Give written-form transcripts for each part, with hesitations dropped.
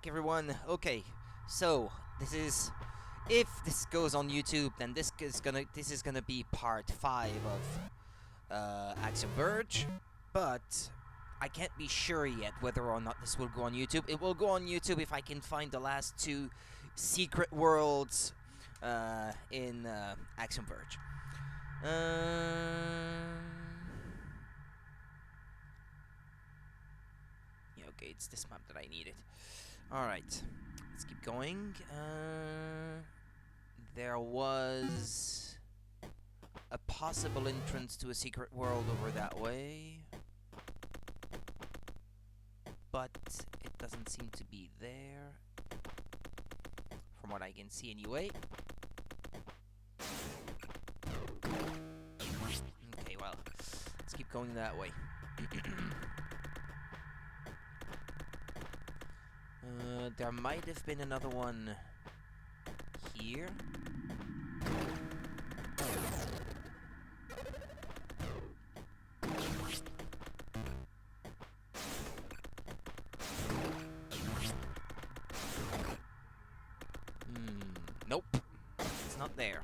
back, everyone. Okay, so if this goes on YouTube, then this is gonna be part 5 of Axiom Verge, but I can't be sure yet whether or not this will go on YouTube. It will go on YouTube if I can find the last 2 secret worlds in Axiom Verge. Yeah, okay, it's this map that I needed. Alright, let's keep going. There was a possible entrance to a secret world over that way, but it doesn't seem to be there, from what I can see anyway. Okay, well, let's keep going that way. There might have been another one here. Nope. It's not there.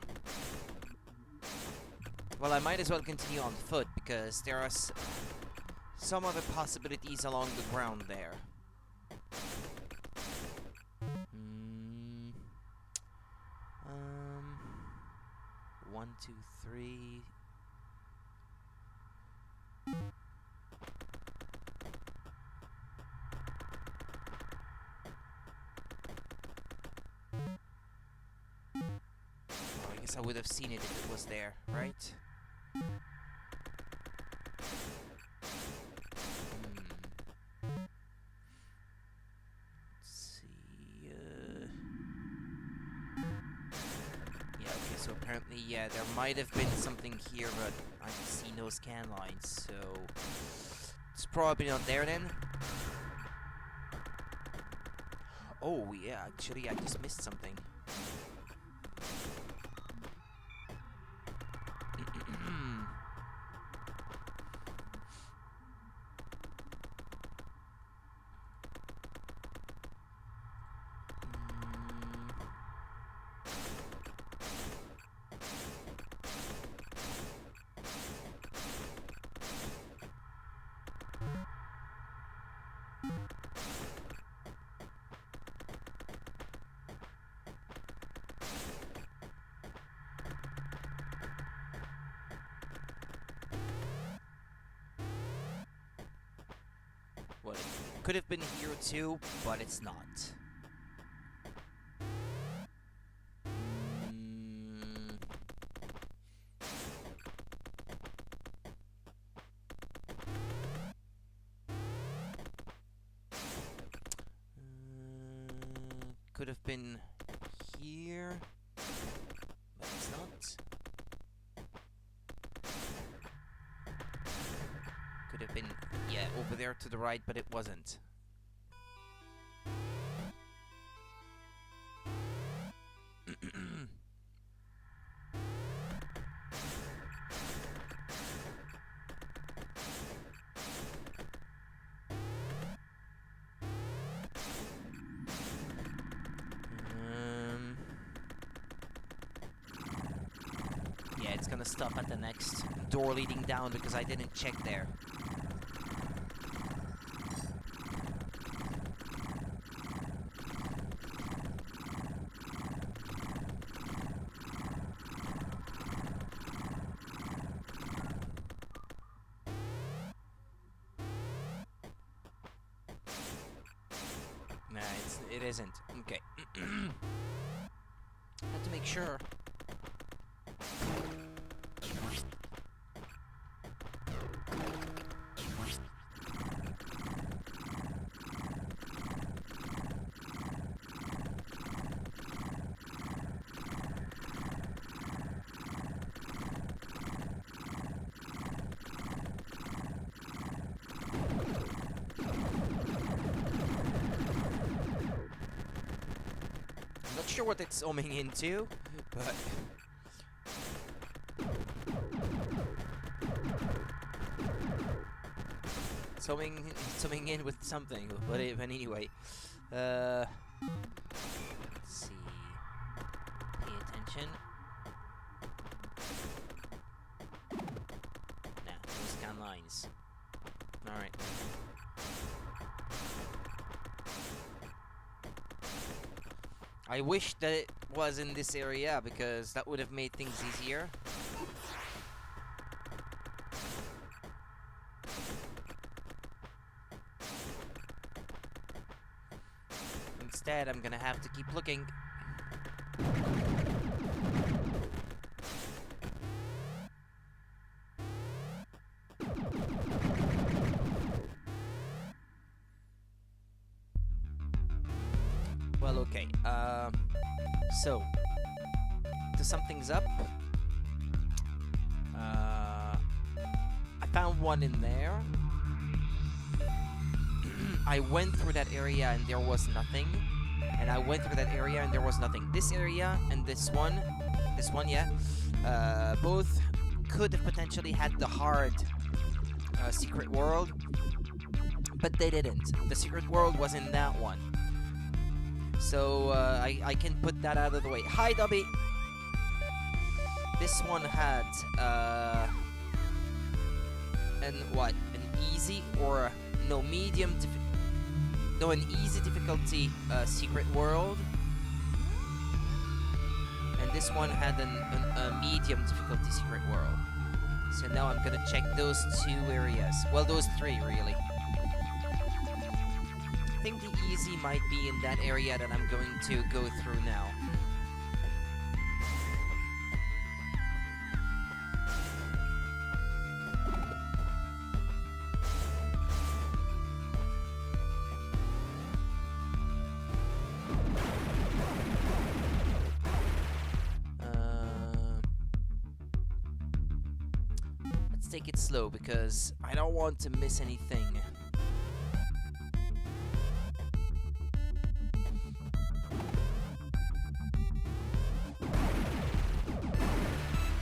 Well, I might as well continue on foot because there are some other possibilities along the ground there. 1, 2, 3. I guess I would have seen it if it was there, right? So apparently, yeah, there might have been something here, but I see no scan lines, so it's probably not there then. Oh yeah, actually I just missed something. Well, it could have been here too, but it's not. Could have been here, but it's not. Could have been, yeah, over there to the right, but it wasn't. Yeah, it's gonna stop at the next door leading down because I didn't check there. Nah, it isn't. Okay. Had to make sure. Not sure what it's zooming into, but zooming in with something. But anyway, Let's see. Pay attention. Nah, those scan lines. Alright. I wish that it was in this area because that would have made things easier. Instead, I'm gonna have to keep looking. Well, okay. So to sum things up, I found one in there. I went through that area and there was nothing. And I went through that area and there was nothing. This area and this one, yeah, both could have potentially had the hard secret world, but they didn't. The secret world was in that one. So I can put that out of the way. Hi, Dobby! This one had an easy or no medium an easy difficulty secret world, and this one had a medium difficulty secret world. So now I'm gonna check those two areas. Well, those three really. I think the easy might be in that area that I'm going to go through now. Let's take it slow because I don't want to miss anything.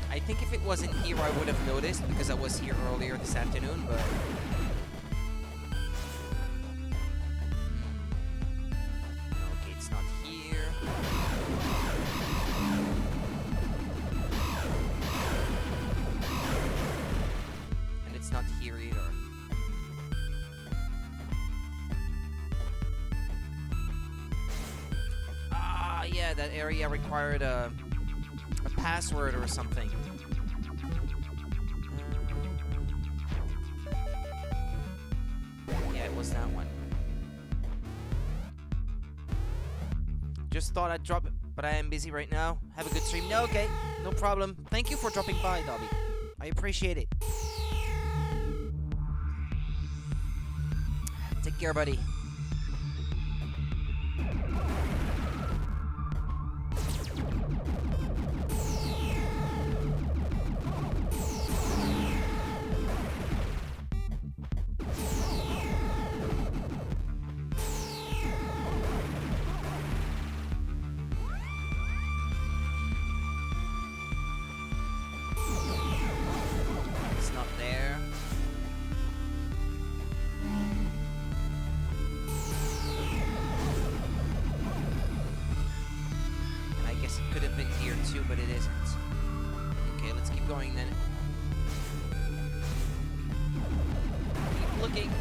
I think if it wasn't here, I would have noticed because I was here earlier this afternoon, but... Okay, it's not here. And it's not here either. Ah, yeah, that area required a password or something. Yeah, it was that one. Just thought I'd drop it, but I am busy right now. Have a good stream. No, okay, no problem. Thank you for dropping by, Dobby. I appreciate it. Take care, buddy. But it isn't. Okay, let's keep going then. Keep looking.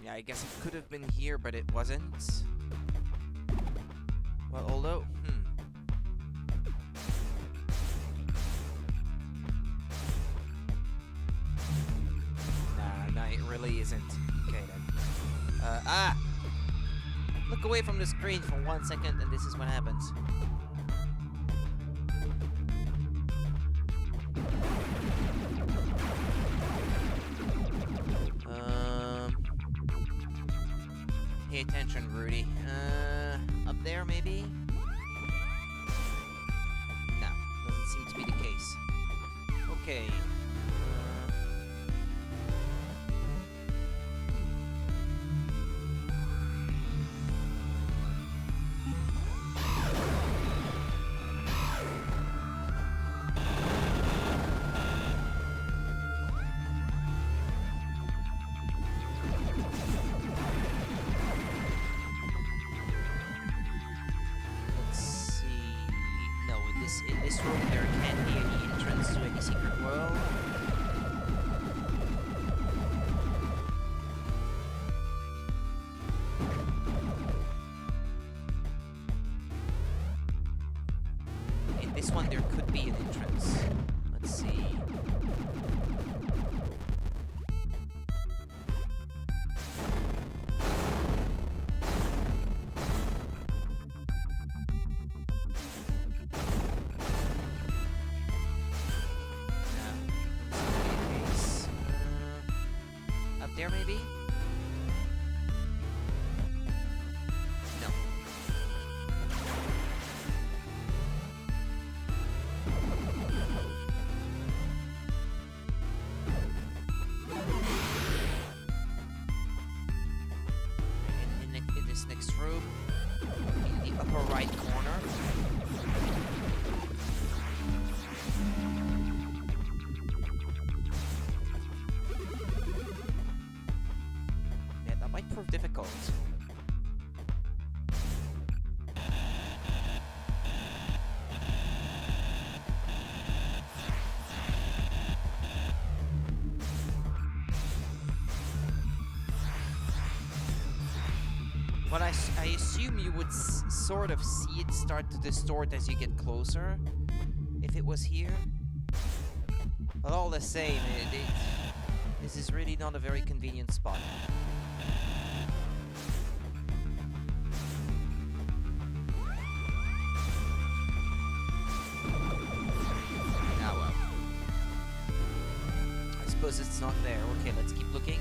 Yeah, I guess it could have been here, but it wasn't. Well, although, it really isn't. Okay then. Look away from the screen for 1 second and this is what happens. Pay attention, Rudy. Up there maybe? No, doesn't seem to be the case. Okay. In this room there can't be any entrance to any secret world. In this one there could be an entrance. Let's see. There maybe? No. And in this next room, in the upper right corner. Might prove difficult. But I assume you would sort of see it start to distort as you get closer, if it was here. But all the same, this is really not a very convenient spot. Suppose it's not there. Okay, let's keep looking.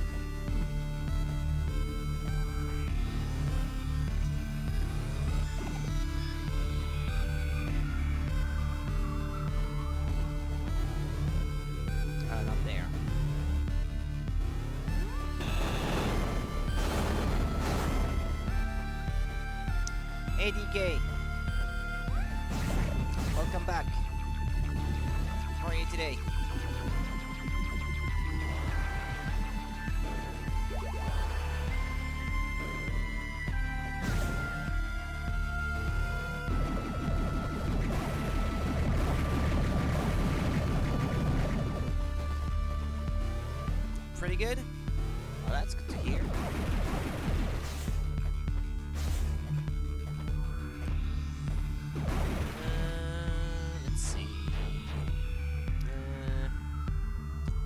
Not there. ADK. Welcome back. How are you today? Pretty good? Oh, that's good to hear. Let's see.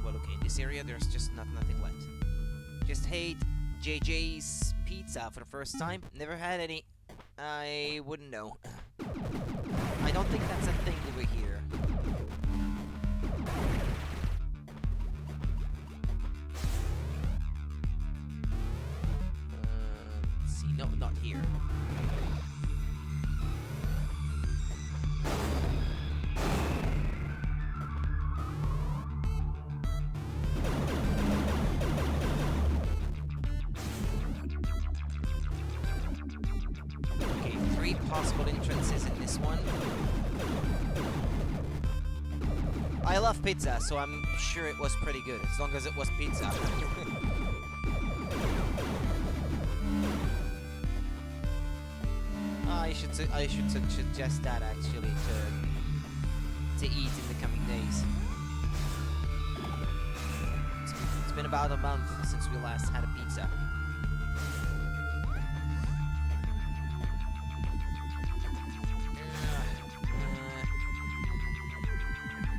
Well, okay, in this area there's just nothing left. Just hate JJ's pizza for the first time. Never had any. I wouldn't know. I don't think that's a thing over here. No, not here. Okay, 3 possible entrances in this one. I love pizza, so I'm sure it was pretty good, as long as it was pizza. I should suggest that actually to eat in the coming days. It's been about a month since we last had a pizza.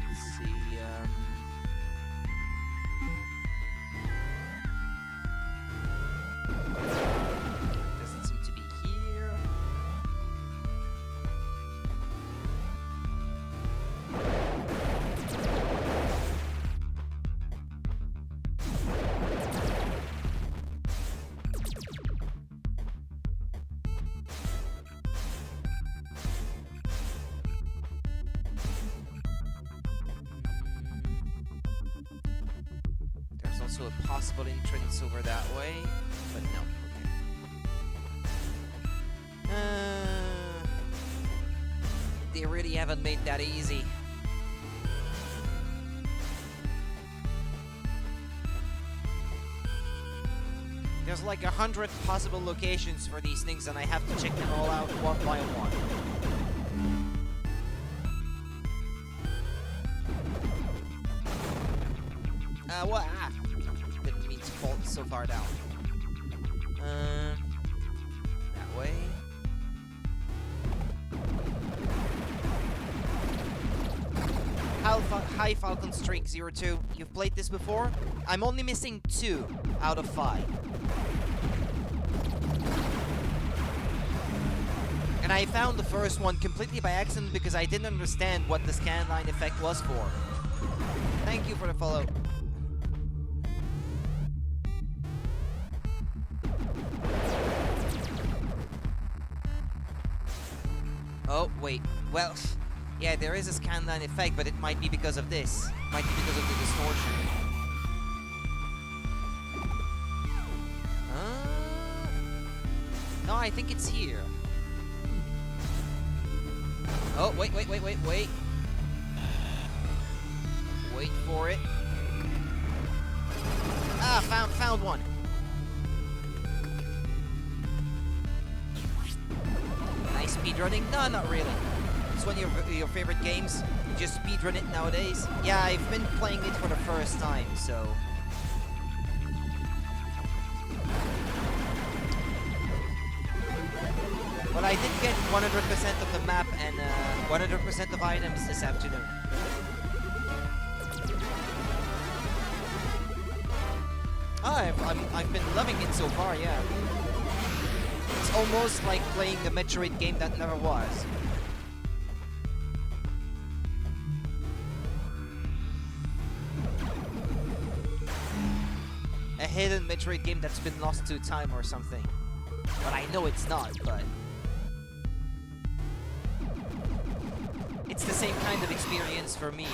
Let's see. also a possible entrance over that way, but no. Okay. They really haven't made that easy. There's like 100 possible locations for these things, and I have to check them all out one by one. What? Ah! Didn't mean to fall so far down. That way. Hi Falcon Streak 02. You've played this before? I'm only missing 2 out of 5. And I found the first one completely by accident because I didn't understand what the scanline effect was for. Thank you for the follow. Oh, wait. Well, yeah, there is a scanline effect, but it might be because of this. Might be because of the distortion. No, I think it's here. Oh, wait. Wait for it. Ah, found one. Nice speedrunning? No, not really. It's one of your favorite games. You just speedrun it nowadays. Yeah, I've been playing it for the first time, so... Well, I did get 100% of the map and 100% of items this afternoon. Oh, I've been loving it so far, yeah. It's almost like playing a Metroid game that never was. A hidden Metroid game that's been lost to time or something. But I know it's not, but... It's the same kind of experience for me.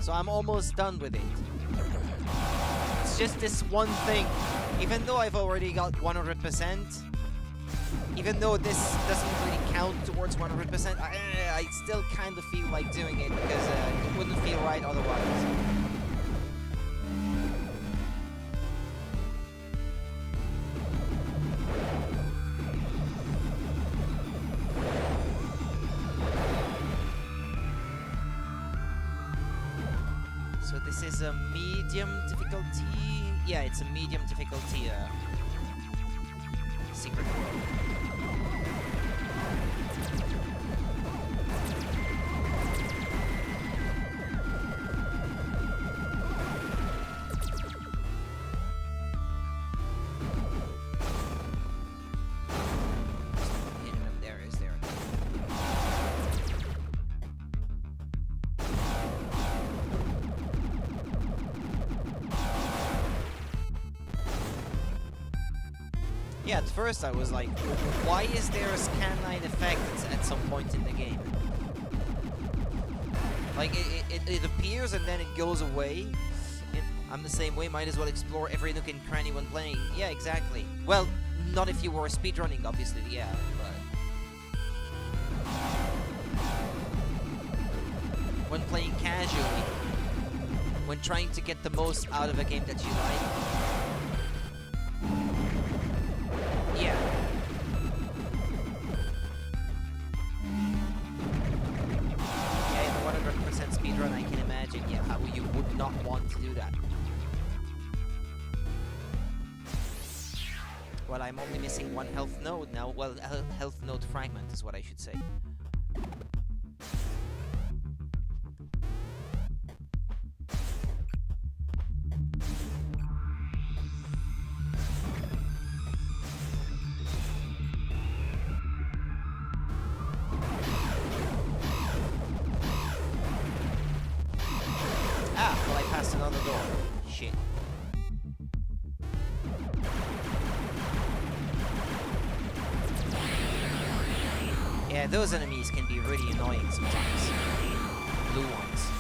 So I'm almost done with it. It's just this one thing. Even though I've already got 100%, even though this doesn't really count towards 100%, I still kind of feel like doing it because it wouldn't feel right otherwise. So this is a medium difficulty. Yeah, it's a medium difficulty secret world. Yeah, at first I was like, why is there a scanline effect at some point in the game? Like, it appears and then it goes away. I'm the same way, might as well explore every nook and cranny when playing. Yeah, exactly. Well, not if you were speedrunning, obviously, yeah, but... When playing casually, when trying to get the most out of a game that you like, yeah. Yeah, in a 100% speedrun, I can imagine, yeah, how you would not want to do that. Well, I'm only missing one health node now. Well, health node fragment is what I should say. Yeah, those enemies can be really annoying sometimes. Blue ones.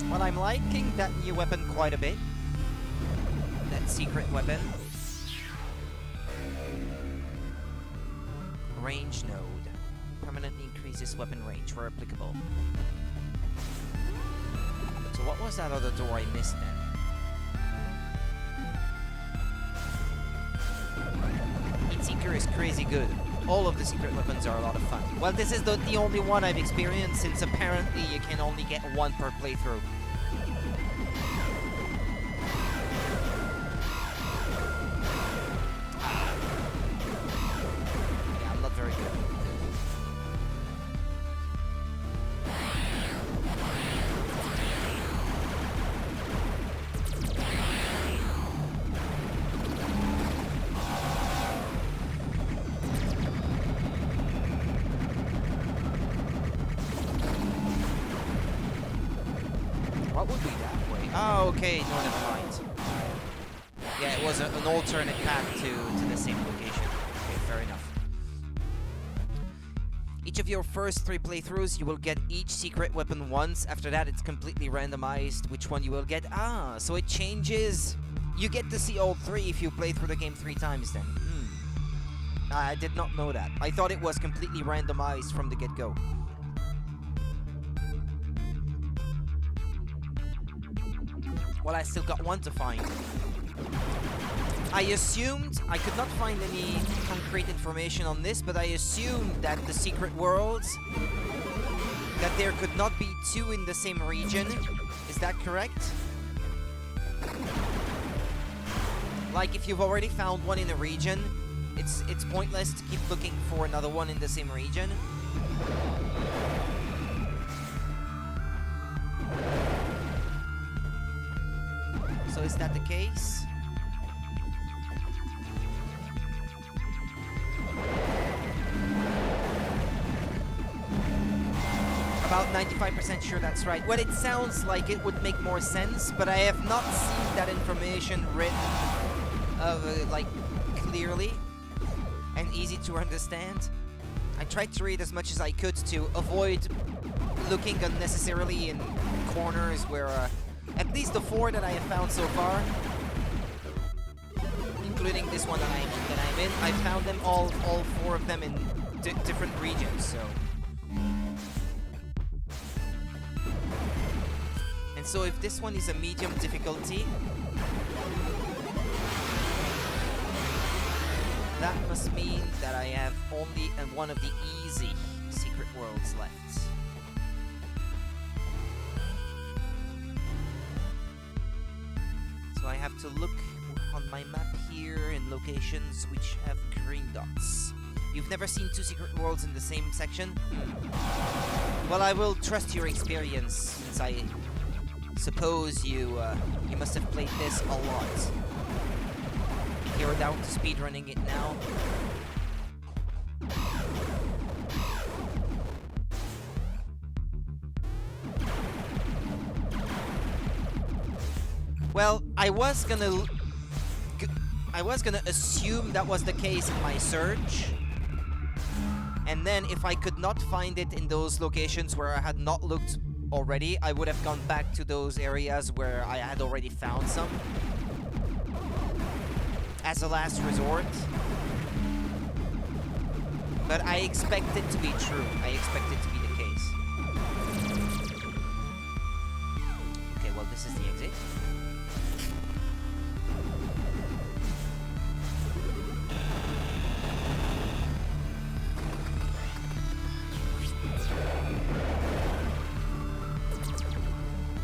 Well, I'm liking that new weapon quite a bit. That secret weapon. Range node. Permanently increases weapon range where applicable. So what was that other door I missed then? Seeker is crazy good. All of the secret weapons are a lot of fun. Well, this is the only one I've experienced, since apparently you can only get one per playthrough. Yeah, I'm not very good. What would be that way? Oh, okay, no, never mind. Yeah, it was an alternate path to the same location. Okay, fair enough. Each of your first 3 playthroughs, you will get each secret weapon once. After that, it's completely randomized which one you will get. Ah, so it changes. You get to see all 3 if you play through the game 3 times then. I did not know that. I thought it was completely randomized from the get-go. Well, I still got one to find. I assumed, I could not find any concrete information on this, but I assumed that the secret worlds, that there could not be 2 in the same region. Is that correct? Like, if you've already found one in a region, it's pointless to keep looking for another one in the same region. So is that the case? About 95% sure that's right. Well, it sounds like it would make more sense, but I have not seen that information written like clearly and easy to understand. I tried to read as much as I could to avoid looking unnecessarily in corners where at least the 4 that I have found so far, including this one that I'm in, I found them all 4 of them in different regions. So, and so if this one is a medium difficulty, that must mean that I have only one of the easy secret worlds left. So I have to look on my map here in locations which have green dots. You've never seen 2 secret worlds in the same section? Well, I will trust your experience, since I suppose you must have played this a lot. You're down to speedrunning it now. Well, I was gonna assume that was the case in my search, and then if I could not find it in those locations where I had not looked already, I would have gone back to those areas where I had already found some as a last resort. But I expect it to be true. I expect it to be the case. Okay, well, this is the exit.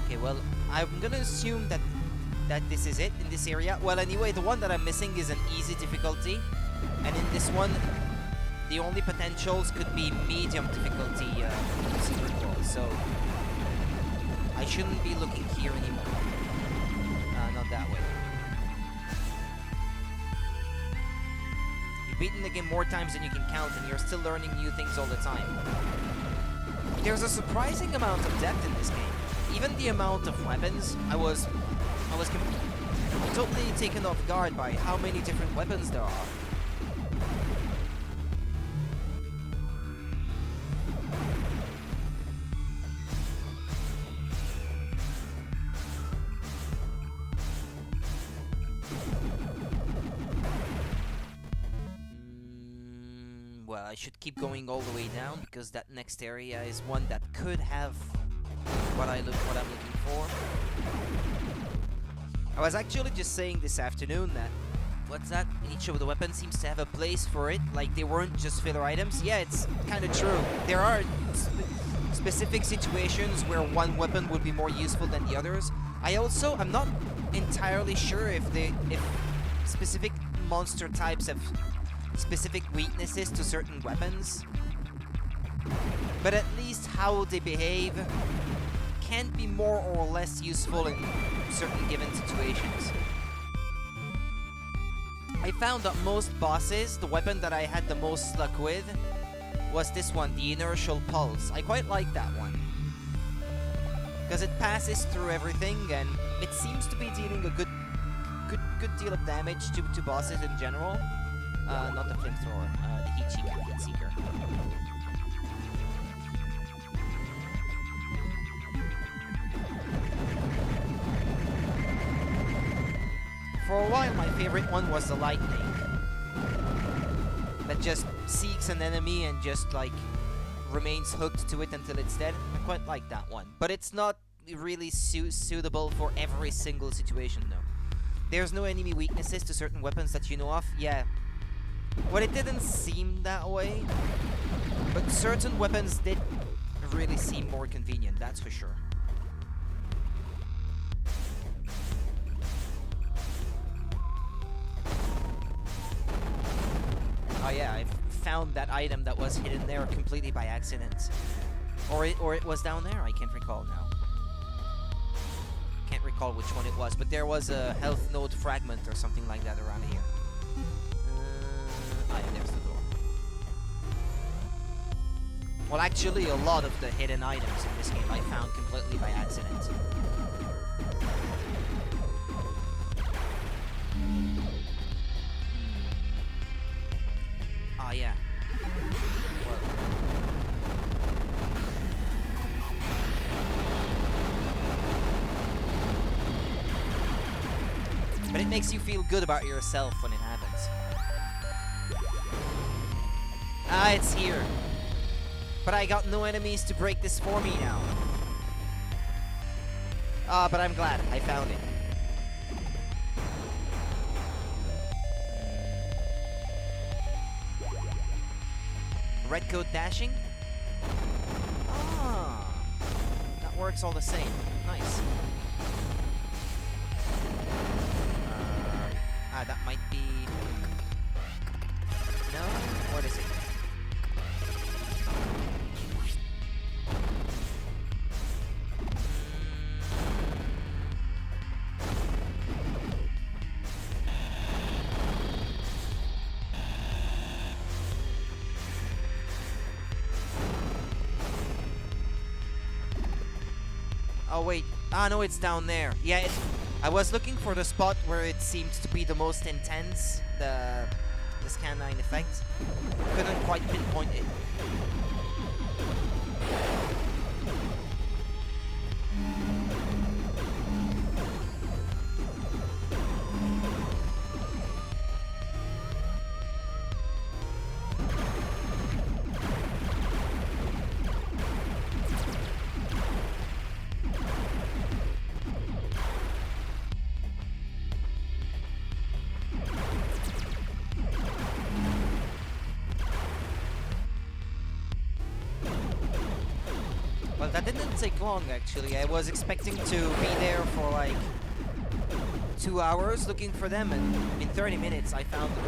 Okay, well, I'm gonna assume that this is it in this area. Well, anyway, the one that I'm missing is an easy difficulty, and in this one, the only potentials could be medium difficulty secret world. So I shouldn't be looking here anymore. Not that way. You've beaten the game more times than you can count, and you're still learning new things all the time. There's a surprising amount of depth in this game. Even the amount of weapons, I was totally taken off guard by how many different weapons there are. Well, I should keep going all the way down because that next area is one that could have what I'm looking for. I was actually just saying this afternoon that each of the weapons seems to have a place for it, like they weren't just filler items. Yeah, it's kind of true. There are specific situations where one weapon would be more useful than the others. I'm not entirely sure if specific monster types have specific weaknesses to certain weapons, but at least how they behave can be more or less useful in certain given situations. I found that most bosses, the weapon that I had the most luck with was this one, the Inertial Pulse. I quite like that one because it passes through everything and it seems to be dealing a good deal of damage to bosses in general. Not the flamethrower, the heat seeker. For a while, my favorite one was the lightning. That just seeks an enemy and just like remains hooked to it until it's dead. I quite like that one, but it's not really suitable for every single situation though. There's no enemy weaknesses to certain weapons that you know of. Yeah. Well, it didn't seem that way, but certain weapons did really seem more convenient, that's for sure. Oh yeah, I found that item that was hidden there completely by accident. Or it was down there, I can't recall now. Can't recall which one it was, but there was a health node fragment or something like that around here. Ah, yeah, there's the door. Well, actually, a lot of the hidden items in this game I found completely by accident. Ah, yeah. Well. But it makes you feel good about yourself when it happens. Ah, it's here. But I got no enemies to break this for me now. Ah, but I'm glad I found it. Red code dashing? Ah, that works all the same. Nice. That might be... No? What is it? Oh wait, no, it's down there. Yeah, I was looking for the spot where it seemed to be the most intense, the scan9 effect. Couldn't quite pinpoint it. Well, that didn't take long, actually. I was expecting to be there for like 2 hours looking for them, and in 30 minutes I found the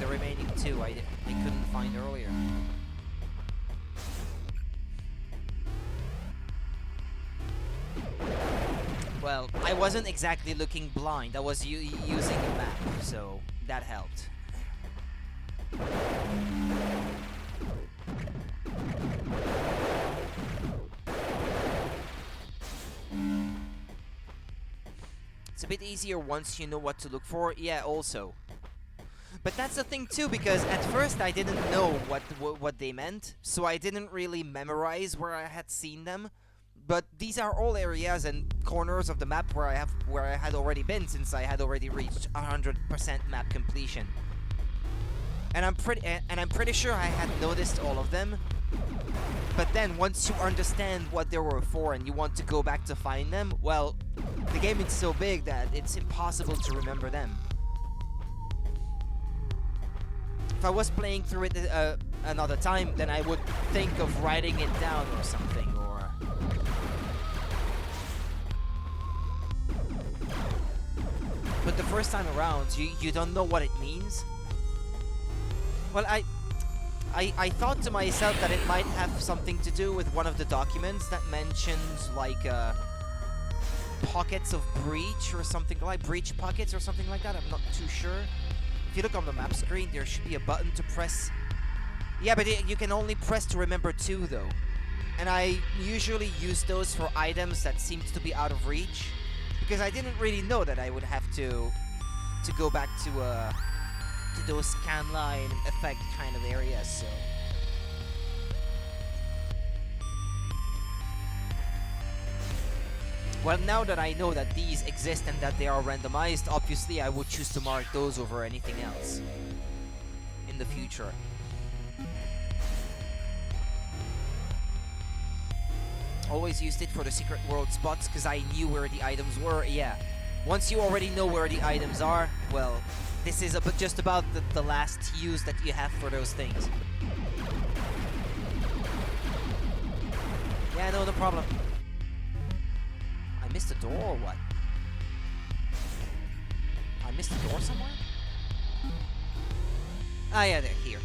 remaining two I couldn't find earlier. Well, I wasn't exactly looking blind. I was using a map, so that helped. It's a bit easier once you know what to look for. Yeah, also. But that's the thing too, because at first I didn't know what they meant, so I didn't really memorize where I had seen them. But these are all areas and corners of the map where I had already been, since I had already reached 100% map completion. And I'm pretty sure I had noticed all of them. But then once you understand what they were for and you want to go back to find them, well, the game is so big that it's impossible to remember them. If I was playing through it another time, then I would think of writing it down or something, or... But the first time around, you don't know what it means. Well, I thought to myself that it might have something to do with one of the documents that mentions, like, pockets of breach or something, like breach pockets or something like that. I'm not too sure. If you look on the map screen, there should be a button to press. Yeah, but you can only press to remember 2, though. And I usually use those for items that seemed to be out of reach, because I didn't really know that I would have to go back to those scan line effect kind of areas, so... Well, now that I know that these exist and that they are randomized, obviously I would choose to mark those over anything else in the future. Always used it for the secret world spots because I knew where the items were. Yeah, once you already know where the items are, well, this is just about the last use that you have for those things. Yeah, no problem. I missed a door or what? I missed a door somewhere? Ah, yeah, they're here.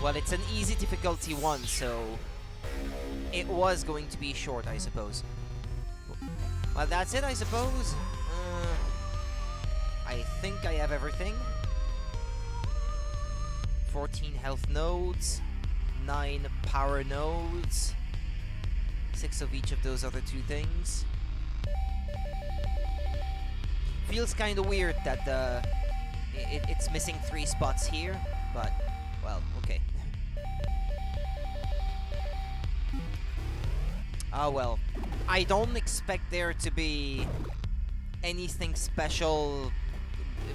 Well, it's an easy difficulty 1, so it was going to be short, I suppose. Well, that's it, I suppose. I think I have everything. 14 health nodes, 9 power nodes, 6 of each of those other 2 things. Feels kind of weird that it's missing 3 spots here, but, well, okay. Ah, well, I don't expect there to be anything special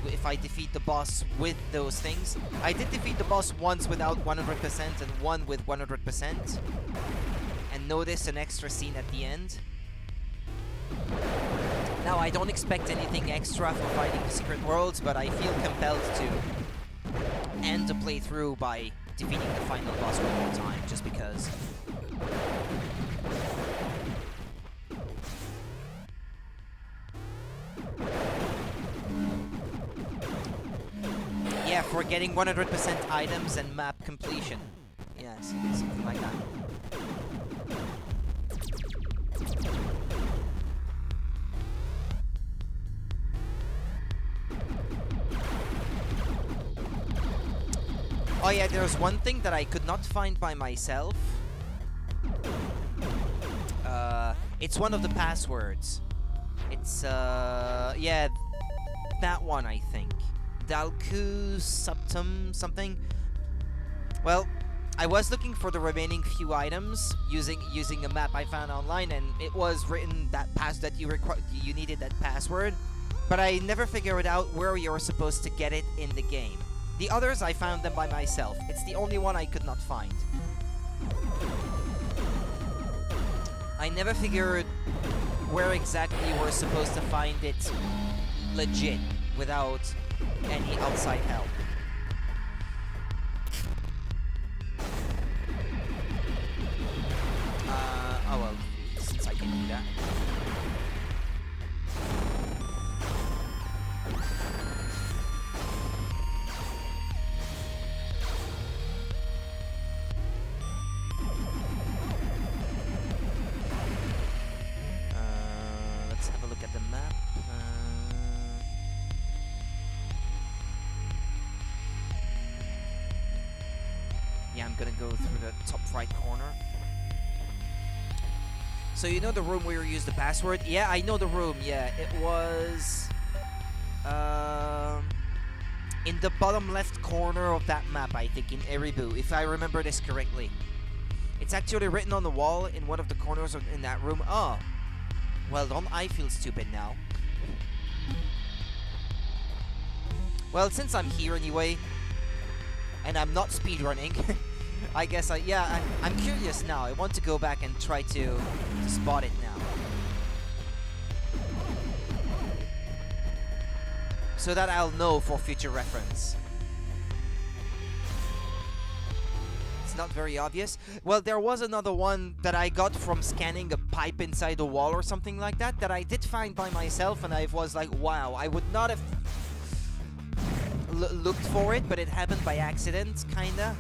if I defeat the boss with those things. I did defeat the boss once without 100% and one with 100%. And notice an extra scene at the end. Now, I don't expect anything extra for fighting the secret worlds, but I feel compelled to end the playthrough by defeating the final boss one more time, just because. Yeah, for getting 100% items and map completion. Yes, something like that. Oh yeah, there's one thing that I could not find by myself. It's one of the passwords. It's, yeah, that one, I think. Dalku Subtum something. Well, I was looking for the remaining few items using a map I found online, and it was written that you needed that password, but I never figured out where you were supposed to get it in the game. The others, I found them by myself. It's the only one I could not find. I never figured where exactly you were supposed to find it legit without any outside help. Oh well, since I can do that. Let's have a look at the map. Yeah, I'm gonna go through the top right corner. So you know the room where you use the password? Yeah, I know the room. Yeah, it was in the bottom left corner of that map, I think, in Eribu, if I remember this correctly. It's actually written on the wall in one of the corners in that room. Oh, well, don't I feel stupid now? Well, since I'm here anyway, and I'm not speedrunning, I guess I'm curious now. I want to go back and try to spot it now. So that I'll know for future reference. It's not very obvious. Well, there was another one that I got from scanning a pipe inside a wall or something like that, that I did find by myself, and I was like, wow, I would not have looked for it, but it happened by accident, kinda.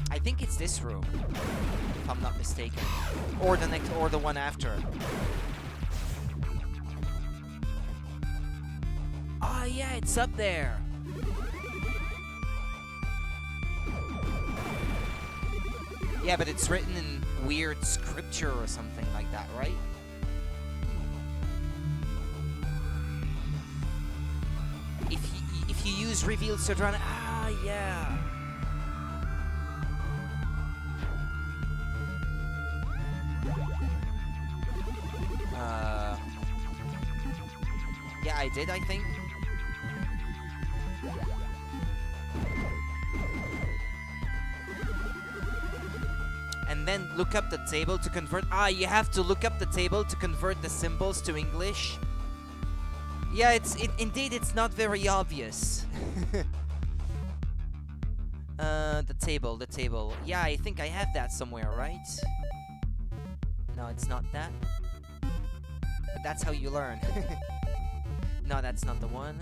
I think it's this room, if I'm not mistaken, or the next, or the one after. Ah, yeah, it's up there. Yeah, but it's written in weird scripture or something like that, right? If you use revealed Sodrana, ah, yeah. Yeah, I did, I think. And then look up the table to convert. Ah, you have to look up the table to convert the symbols to English. Yeah, indeed it's not very obvious. The table. Yeah, I think I have that somewhere, right? No, it's not that. But that's how you learn. No, that's not the one.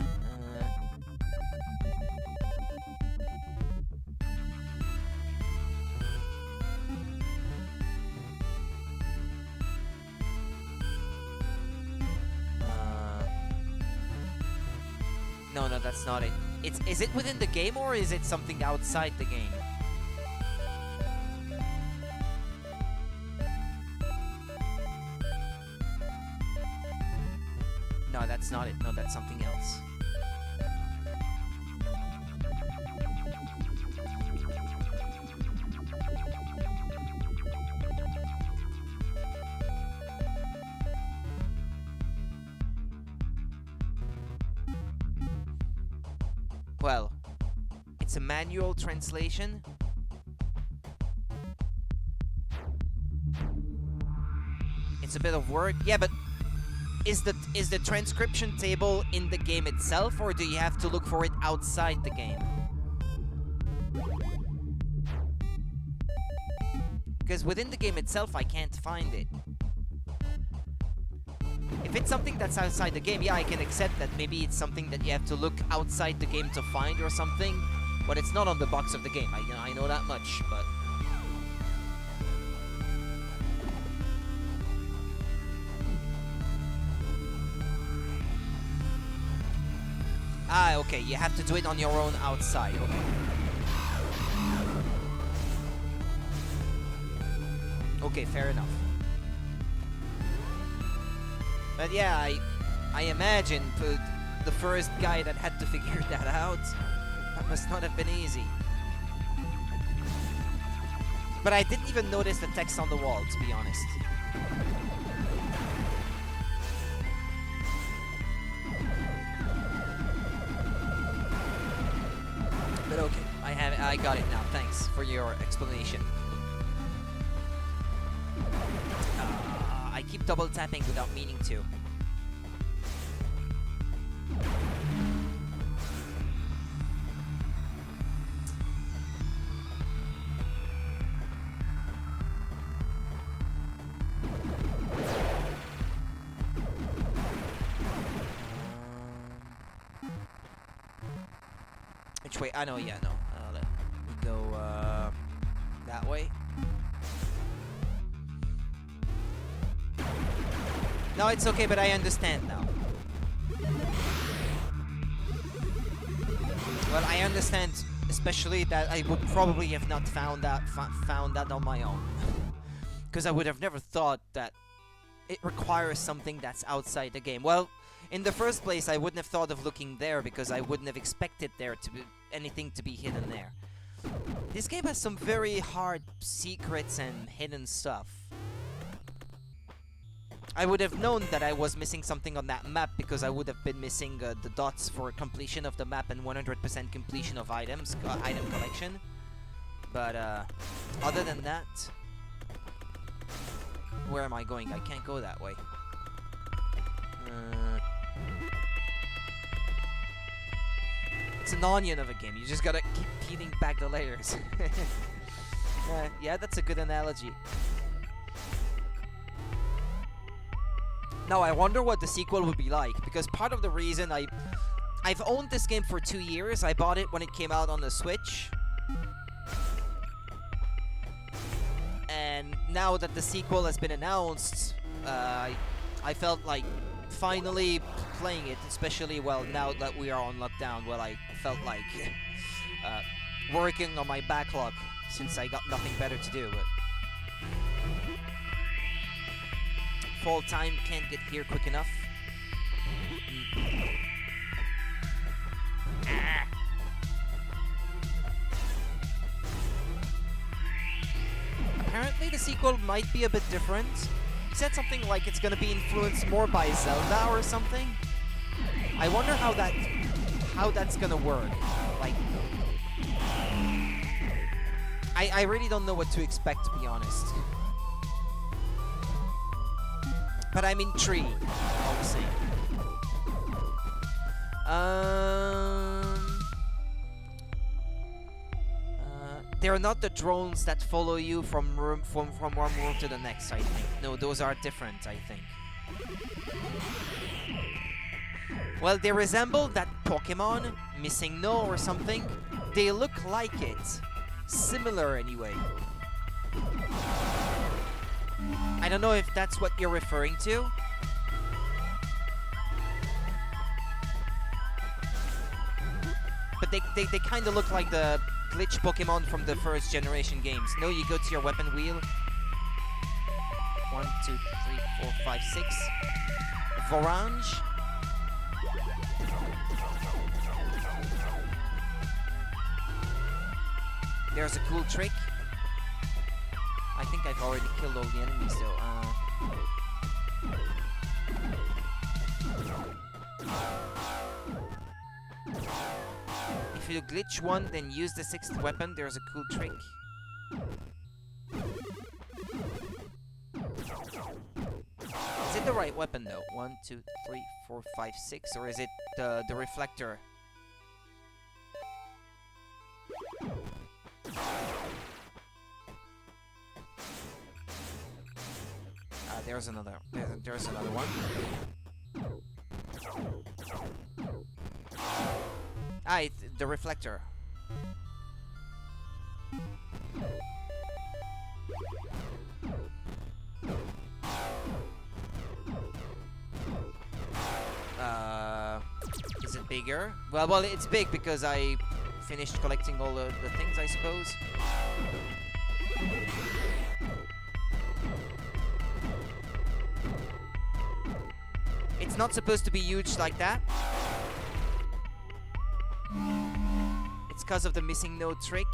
No, that's not it. Is it within the game or is it something outside the game? No, that's not it. No, that's something else. Well, it's a manual translation. It's a bit of work. Yeah, but is the transcription table in the game itself, or do you have to look for it outside the game? Because within the game itself, I can't find it. If it's something that's outside the game, yeah, I can accept that maybe it's something that you have to look outside the game to find or something, but it's not on the box of the game. I know that much, but... Ah, okay, you have to do it on your own outside, okay. Okay, fair enough. But yeah, I imagine for the first guy that had to figure that out, that must not have been easy. But I didn't even notice the text on the wall, to be honest. But okay, I got it now. Thanks for your explanation. I keep double tapping without meaning to. Which way? I know, yeah, no. Let me go that way. No, it's okay, but I understand now. Well, I understand, especially that I would probably have not found that on my own, because I would have never thought that it requires something that's outside the game. Well, in the first place, I wouldn't have thought of looking there because I wouldn't have expected there to be anything to be hidden there. This game has some very hard secrets and hidden stuff. I would have known that I was missing something on that map because I would have been missing the dots for completion of the map and 100% completion of items, item collection. But other than that, where am I going? I can't go that way. It's an onion of a game. You just gotta keep peeling back the layers. Yeah, that's a good analogy. Now, I wonder what the sequel would be like, because part of the reason I've owned this game for 2 years. I bought it when it came out on the Switch. And now that the sequel has been announced, I felt like finally playing it, especially, well, now that we are on lockdown, well, I felt like working on my backlog since I got nothing better to do. But fall time can't get here quick enough. Apparently the sequel might be a bit different. He said something like it's gonna be influenced more by Zelda or something. I wonder how that's gonna work. Like, I really don't know what to expect, to be honest. But I'm intrigued, all the same. They're not the drones that follow you from one room to the next, I think. No, those are different, I think. Well, they resemble that Pokemon, Missing No or something. They look like it. Similar, anyway. I don't know if that's what you're referring to. But they kind of look like the glitch Pokemon from the first generation games. No, you go to your weapon wheel. 1, 2, 3, 4, 5, 6. Vorange. There's a cool trick. I think I've already killed all the enemies though. If you glitch one, then use the 6th weapon. There's a cool trick. Is it the right weapon though? 1, 2, 3, 4, 5, 6, or is it the reflector? There's another. There's another one. It's the reflector. Is it bigger? Well, it's big because I finished collecting all the things, I suppose. It's not supposed to be huge like that. It's because of the Missing No trick.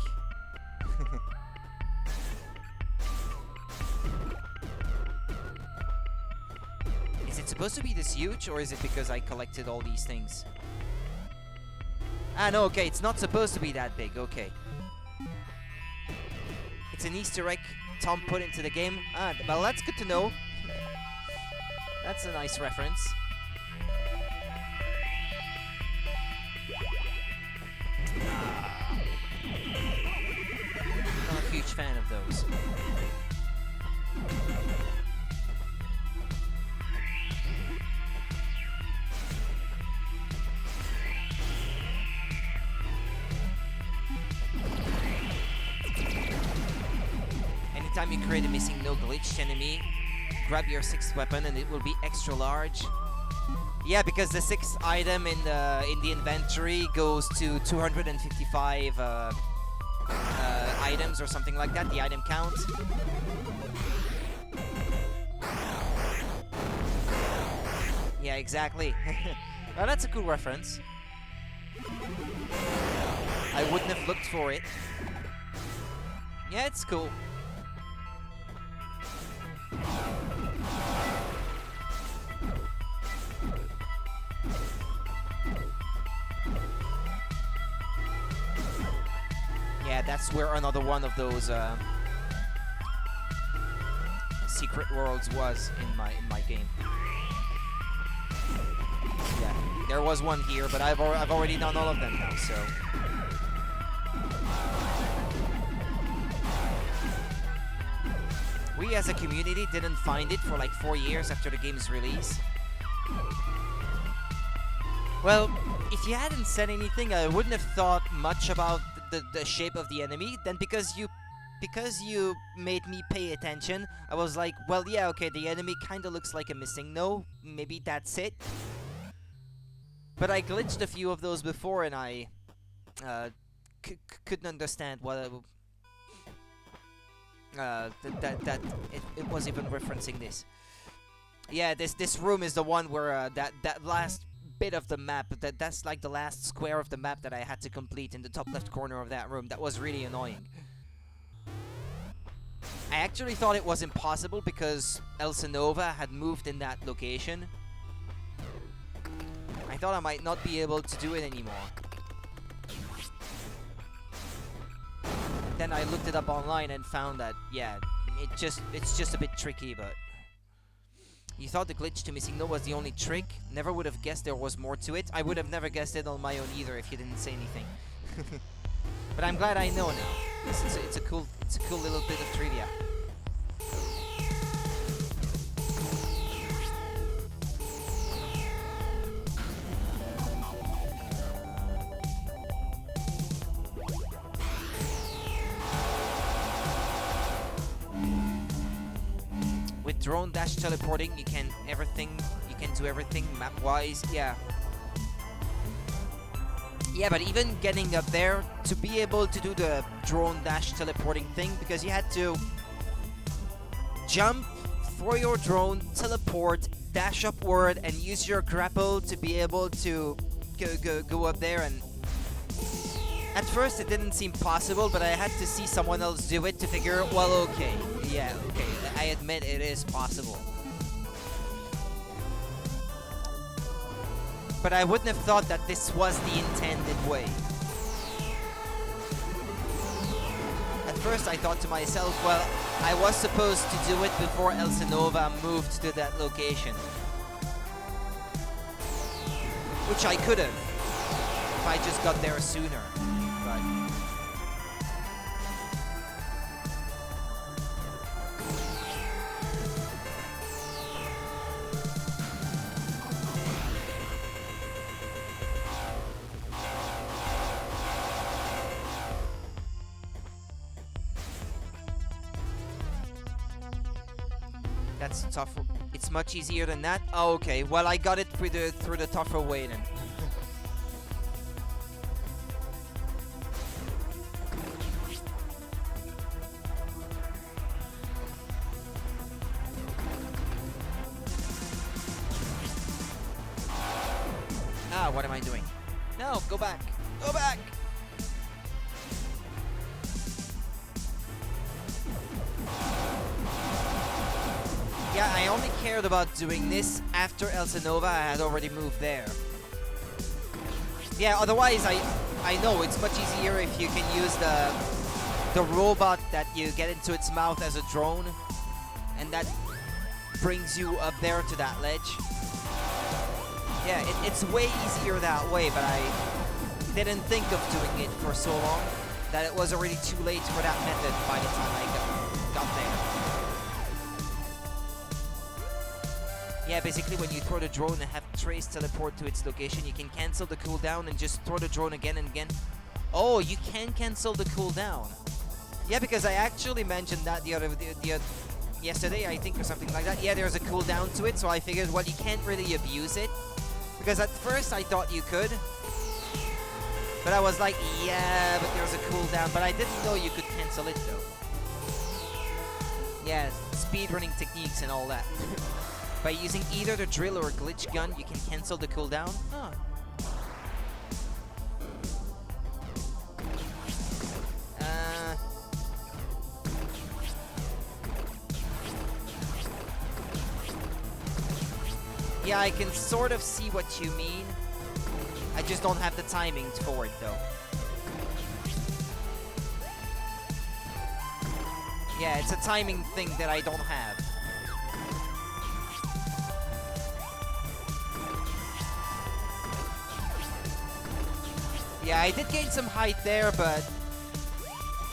Is it supposed to be this huge, or is it because I collected all these things? Ah, no, okay, it's not supposed to be that big, okay. It's an Easter egg Tom put into the game. Ah, well, that's good to know. That's a nice reference. Not a huge fan of those. Anytime you create a Missing No glitched enemy, grab your 6th weapon and it will be extra large. Yeah, because the 6th item in the inventory goes to 255 items or something like that, the item count. Yeah, exactly. Well, that's a cool reference. I wouldn't have looked for it. Yeah, it's cool. Yeah, that's where another one of those secret worlds was in my game. Yeah, there was one here, but I've already done all of them now, so. We as a community didn't find it for like 4 years after the game's release. Well, if you hadn't said anything, I wouldn't have thought much about the shape of the enemy. Then because you made me pay attention, I was like, well, yeah, okay, the enemy kind of looks like a missing no. Maybe that's it. But I glitched a few of those before, and I couldn't understand what that it was even referencing this. Yeah, this room is the one where that last bit of the map, that's like the last square of the map that I had to complete in the top left corner of that room. That was really annoying. I actually thought it was impossible because Elsinova had moved in that location. I thought I might not be able to do it anymore. Then I looked it up online and found that, yeah, it's just a bit tricky, but... You thought the glitch to missing no was the only trick? Never would have guessed there was more to it. I would have never guessed it on my own either if you didn't say anything. But I'm glad I know now. It's a cool little bit of trivia. With drone dash teleporting, you can do everything map-wise. Yeah. Yeah, but even getting up there to be able to do the drone dash teleporting thing, because you had to jump, throw your drone, teleport, dash upward, and use your grapple to be able to go up there. And at first it didn't seem possible, but I had to see someone else do it to figure, well, okay, yeah, okay, I admit it is possible. But I wouldn't have thought that this was the intended way. At first I thought to myself, well, I was supposed to do it before Elsinova moved to that location. Which I could have, if I just got there sooner. But that's tough. It's much easier than that. Oh, okay. Well, I got it through the tougher way then. Ah, what am I doing? No, go back. Go back. Yeah, I only cared about doing this after Elsinova. I had already moved there. Yeah, otherwise I know it's much easier if you can use the robot that you get into its mouth as a drone, and that brings you up there to that ledge. Yeah, it's way easier that way, but I didn't think of doing it for so long that it was already too late for that method by the time I got there. Yeah, basically when you throw the drone and have Trace teleport to its location, you can cancel the cooldown and just throw the drone again and again. Oh, you can cancel the cooldown. Yeah, because I actually mentioned that yesterday, I think, or something like that. Yeah, there's a cooldown to it, so I figured, well, you can't really abuse it. Because at first I thought you could. But I was like, yeah, but there's a cooldown. But I didn't know you could cancel it, though. Yeah, speedrunning techniques and all that. By using either the drill or glitch gun, you can cancel the cooldown. Huh. Yeah, I can sort of see what you mean. I just don't have the timing for it, though. Yeah, it's a timing thing that I don't have. Yeah, I did gain some height there, but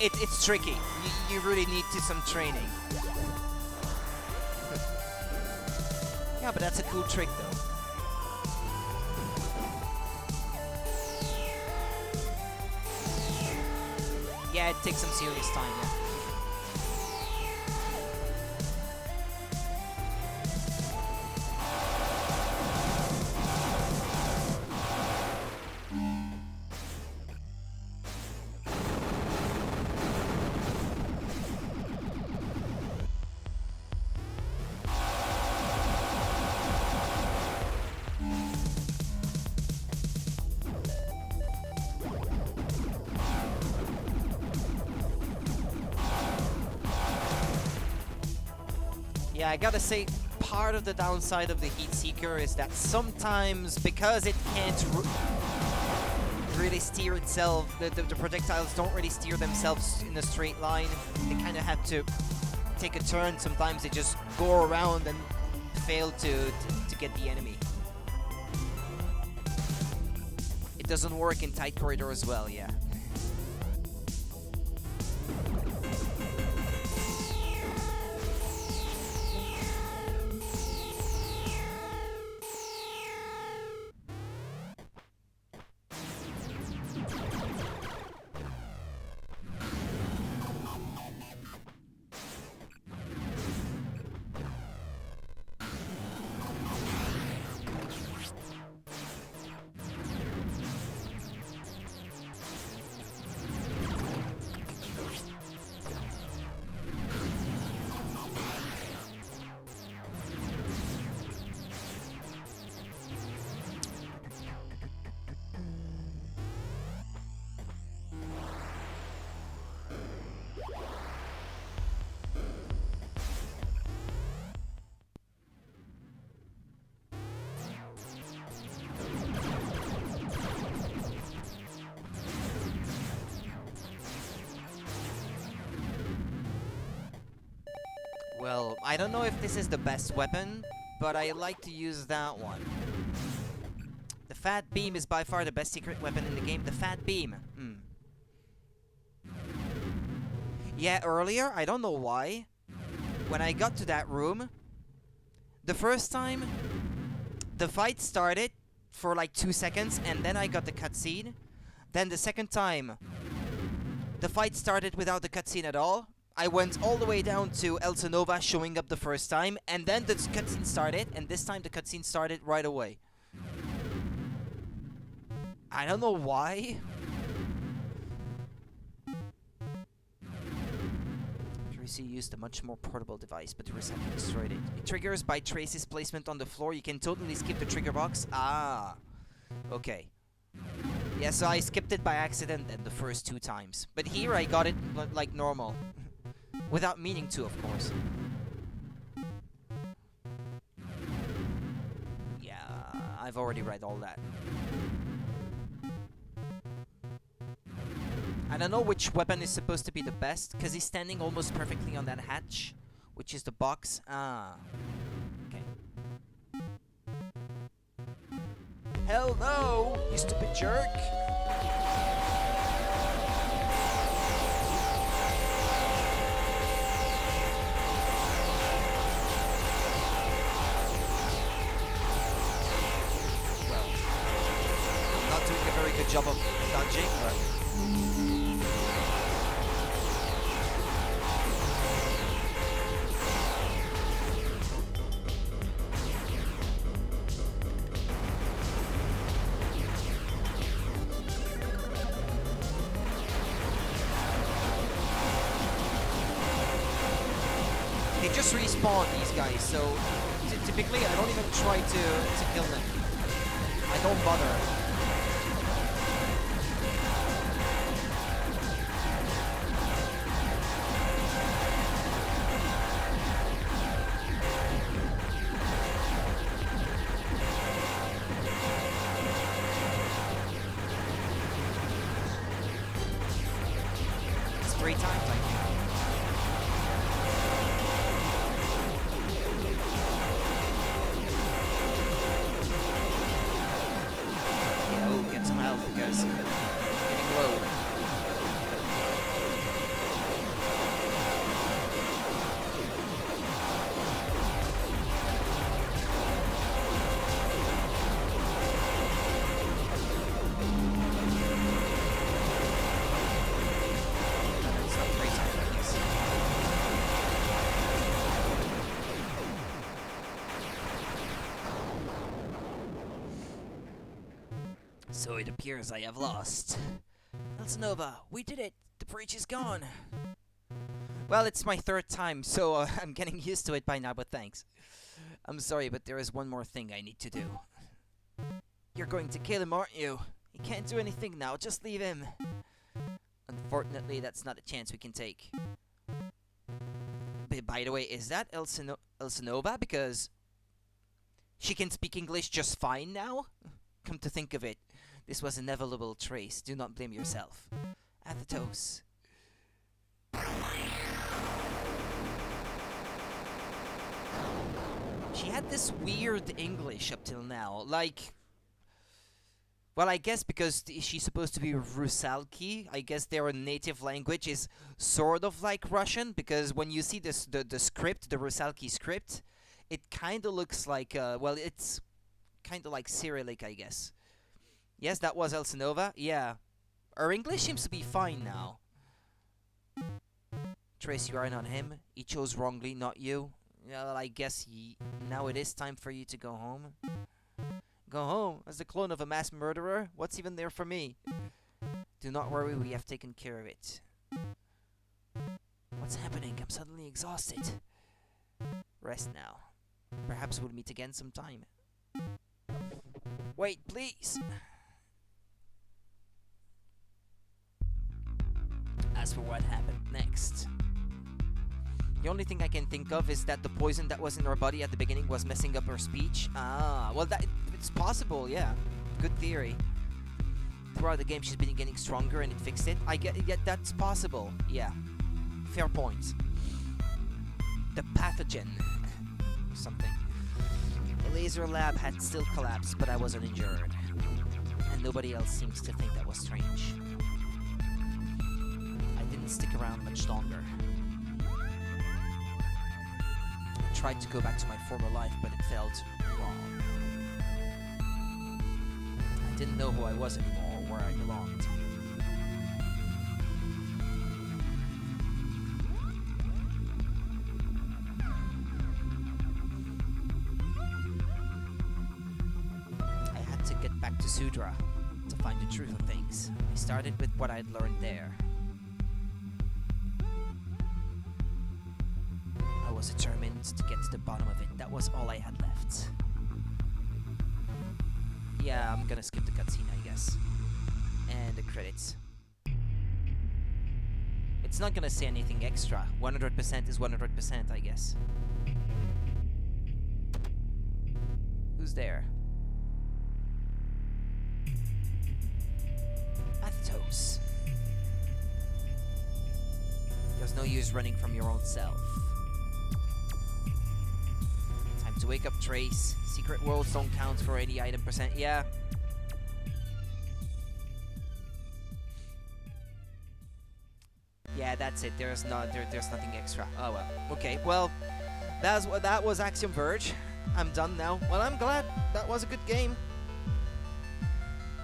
it's tricky. You really need some training. Yeah, but that's a cool trick, though. Yeah, it takes some serious time, yeah. Yeah, I gotta say, part of the downside of the Heat Seeker is that sometimes, because it can't really steer itself, the projectiles don't really steer themselves in a straight line. They kind of have to take a turn. Sometimes they just go around and fail to get the enemy. It doesn't work in tight corridor as well, yeah. Well, I don't know if this is the best weapon, but I like to use that one. The Fat Beam is by far the best secret weapon in the game. The Fat Beam. Yeah, earlier, I don't know why, when I got to that room, the first time, the fight started for like 2 seconds, and then I got the cutscene. Then the second time, the fight started without the cutscene at all. I went all the way down to El Sonova showing up the first time, and then the cutscene started, and this time the cutscene started right away. I don't know why. Tracy used a much more portable device, but recently destroyed it. It triggers by Tracy's placement on the floor. You can totally skip the trigger box. Ah, okay. Yeah, so I skipped it by accident and the first 2 times. But here I got it like normal. Without meaning to, of course. Yeah, I've already read all that. I don't know which weapon is supposed to be the best, because he's standing almost perfectly on that hatch, which is the box. Ah. Okay. Hell no, you stupid jerk! Good job of dodging, but They just respawn, these guys, so typically I don't even try to kill them. I don't bother. It's 3 times, I think. Because I'm getting low. It's not great time, I guess. So it appears I have lost. Elsinova, we did it! The breach is gone! Well, it's my 3rd time, so I'm getting used to it by now, but thanks. I'm sorry, but there is one more thing I need to do. You're going to kill him, aren't you? He can't do anything now, just leave him. Unfortunately, that's not a chance we can take. But by the way, is that Elsinova? Because she can speak English just fine now? Come to think of it, this was inevitable, Trace. Do not blame yourself. Athetos. She had this weird English up till now. Like, well, I guess because she's supposed to be Rusalki, I guess their native language is sort of like Russian, because when you see this the script, the Rusalki script, it kind of looks like, well, it's kind of like Cyrillic, I guess. Yes, that was Elsinova. Yeah. Her English seems to be fine now. Trace, you are in on him. He chose wrongly, not you. Well, I guess now it is time for you to go home. Go home? As the clone of a mass murderer? What's even there for me? Do not worry, we have taken care of it. What's happening? I'm suddenly exhausted. Rest now. Perhaps we'll meet again sometime. Wait, please! As for what happened next, the only thing I can think of is that the poison that was in her body at the beginning was messing up her speech. Ah, well, it's possible, yeah. Good theory. Throughout the game, she's been getting stronger and it fixed it. Yeah, that's possible, yeah. Fair point. The pathogen. Something. The laser lab had still collapsed, but I wasn't injured. And nobody else seems to think that was strange. I didn't stick around much longer. I tried to go back to my former life, but it felt wrong. I didn't know who I was anymore or where I belonged. Back to Sudra to find the truth of things. I started with what I'd learned there. I was determined to get to the bottom of it. That was all I had left. Yeah, I'm gonna skip the cutscene, I guess. And the credits. It's not gonna say anything extra. 100% is 100%, I guess. Who's there? Athetos. There's no use running from your own self. Time to wake up, Trace. Secret worlds don't count for any item percent. Yeah. Yeah, that's it. There's nothing extra. Oh well. Okay. Well, that was Axiom Verge. I'm done now. Well, I'm glad. That was a good game.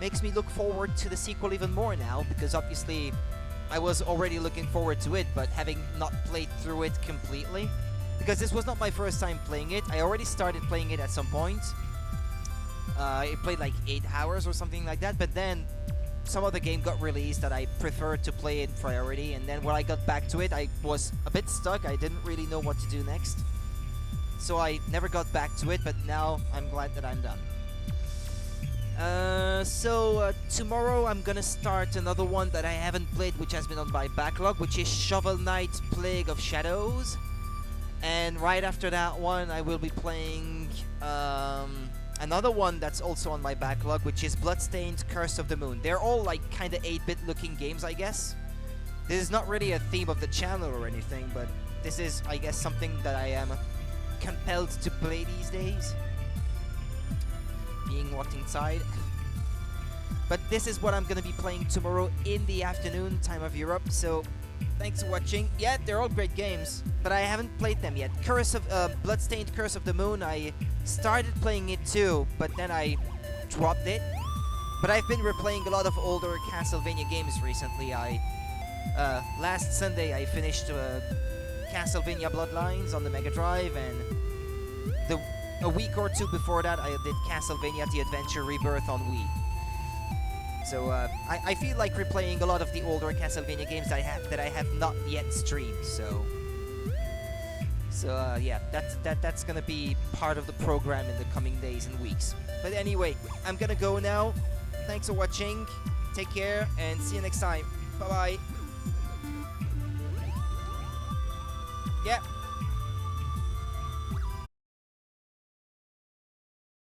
Makes me look forward to the sequel even more now, because obviously I was already looking forward to it, but having not played through it completely, because this was not my first time playing it. I already started playing it at some point. I played like 8 hours or something like that, but then some other game got released that I preferred to play in priority, and then when I got back to it, I was a bit stuck. I didn't really know what to do next, so I never got back to it, but now I'm glad that I'm done. Tomorrow I'm gonna start another one that I haven't played, which has been on my backlog, which is Shovel Knight Plague of Shadows. And right after that one, I will be playing another one that's also on my backlog, which is Bloodstained Curse of the Moon. They're all like kind of 8-bit looking games, I guess. This is not really a theme of the channel or anything, but this is, I guess, something that I am compelled to play these days, being locked inside. But this is what I'm gonna be playing tomorrow in the afternoon, time of Europe, so thanks for watching. Yeah, they're all great games, but I haven't played them yet. Bloodstained Curse of the Moon, I started playing it too, but then I dropped it. But I've been replaying a lot of older Castlevania games recently. Last Sunday I finished Castlevania Bloodlines on the Mega Drive, and a week or two before that I did Castlevania The Adventure Rebirth on Wii. So I feel like replaying a lot of the older Castlevania games that I have not yet streamed. So yeah, that's gonna be part of the program in the coming days and weeks. But anyway, I'm gonna go now. Thanks for watching. Take care and see you next time. Bye bye. Yeah.